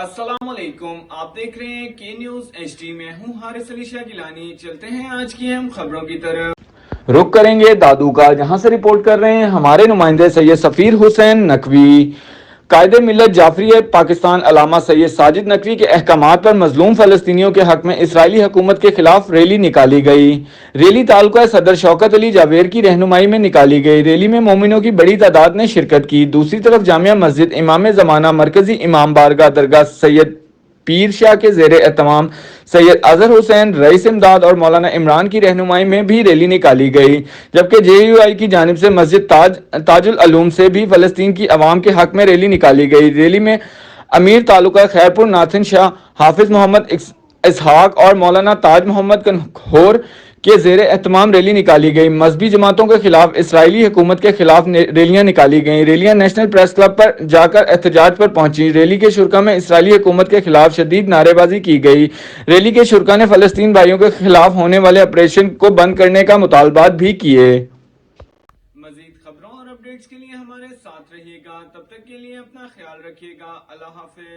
अस्सलाम वालेकुम, आप देख रहे हैं के न्यूज HD। मैं हूं हारिस अली शाह गिलानी। चलते हैं आज की अहम खबरों की तरफ। रुख करेंगे दादू का, जहां से रिपोर्ट कर रहे हैं हमारे नुमाइंदे सैयद सफीर हुसैन नकवी। कायदे मिल्लत जाफरी पाकिस्तान अल्लामा सैयद साजिद नकवी के अहकामात पर मजलूम फ़लस्तीनियों के हक में इसराइली हुकूमत के खिलाफ रैली निकाली गई। रैली तालुका सदर शौकत अली जावेर की रहनुमाई में निकाली गई। रैली में मोमिनों की बड़ी तादाद ने शिरकत की। दूसरी तरफ जामिया मस्जिद इमाम ज़माना मरकजी इमाम बारगाह दरगाह सैयद पीर शाह के ज़ेर एहतमाम सैयद अजहर हुसैन रईस इमदाद और मौलाना इमरान की रहनुमाई में भी रैली निकाली गई, जबकि JUI की जानिब से मस्जिद ताजुल अलूम से भी फ़लस्तीन की अवाम के हक में रैली निकाली गई। रैली में अमीर तालुका खैरपुर नाथिन शाह, हाफिज मोहम्मद इसहाक और मौलाना ताज मोहम्मद कनखोर के ज़ेर एहतमाम रैली निकाली गई। मजहबी जमातों के खिलाफ इसराइली हुकूमत के खिलाफ रैलियां निकाली गईं। रैलियां नेशनल प्रेस क्लब पर जाकर एहतजाज पर पहुंची। रैली के शुरा में इसराइली हुकूमत के खिलाफ शदीद नारेबाजी की गई। रैली के शुरा ने फ़लस्तीन भाइयों के खिलाफ होने वाले ऑपरेशन को बंद करने का मुतालबात भी किए। मज़ीद खबरों और अपडेट्स के लिए हमारे साथ रहिएगा। तब तक के लिए अपना ख्याल रखिएगा। अल्लाह हाफिज।